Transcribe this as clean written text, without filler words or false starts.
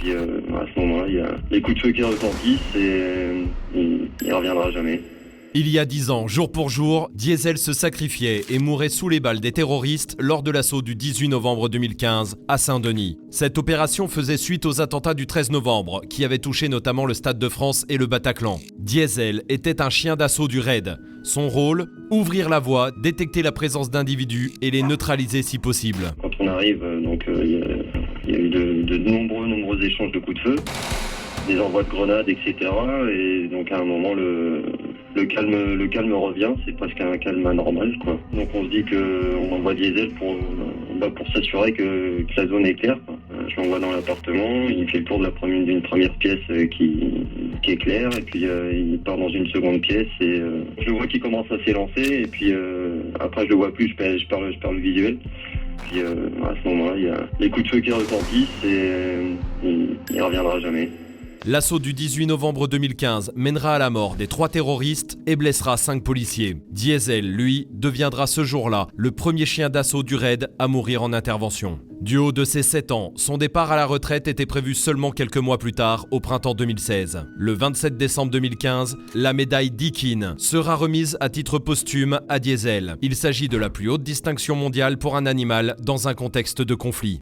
Puis à ce moment-là, il y a les coups de feu qui retentissent et il reviendra jamais. Il y a 10 ans, jour pour jour, Diesel se sacrifiait et mourait sous les balles des terroristes lors de l'assaut du 18 novembre 2015 à Saint-Denis. Cette opération faisait suite aux attentats du 13 novembre qui avaient touché notamment le Stade de France et le Bataclan. Diesel était un chien d'assaut du RAID. Son rôle, ouvrir la voie, détecter la présence d'individus et les neutraliser si possible. Quand on arrive, il y a eu de nombreux échanges de coups de feu, des envois de grenades, etc. Et donc à un moment, le calme revient, c'est presque un calme anormal, quoi. Donc on se dit qu'on envoie Diesel pour s'assurer que la zone est claire, quoi. Je l'envoie dans l'appartement, il fait le tour d'une première pièce qui est claire, et puis il part dans une seconde pièce et je vois qu'il commence à s'élancer, et puis après je le vois plus, je perds le visuel. Puis à ce moment-là, il y a les coups de feu qui retentissent et il reviendra jamais. L'assaut du 18 novembre 2015 mènera à la mort des 3 terroristes et blessera 5 policiers. Diesel, lui, deviendra ce jour-là le premier chien d'assaut du RAID à mourir en intervention. Du haut de ses 7 ans, son départ à la retraite était prévu seulement quelques mois plus tard, au printemps 2016. Le 27 décembre 2015, la médaille Deakin sera remise à titre posthume à Diesel. Il s'agit de la plus haute distinction mondiale pour un animal dans un contexte de conflit.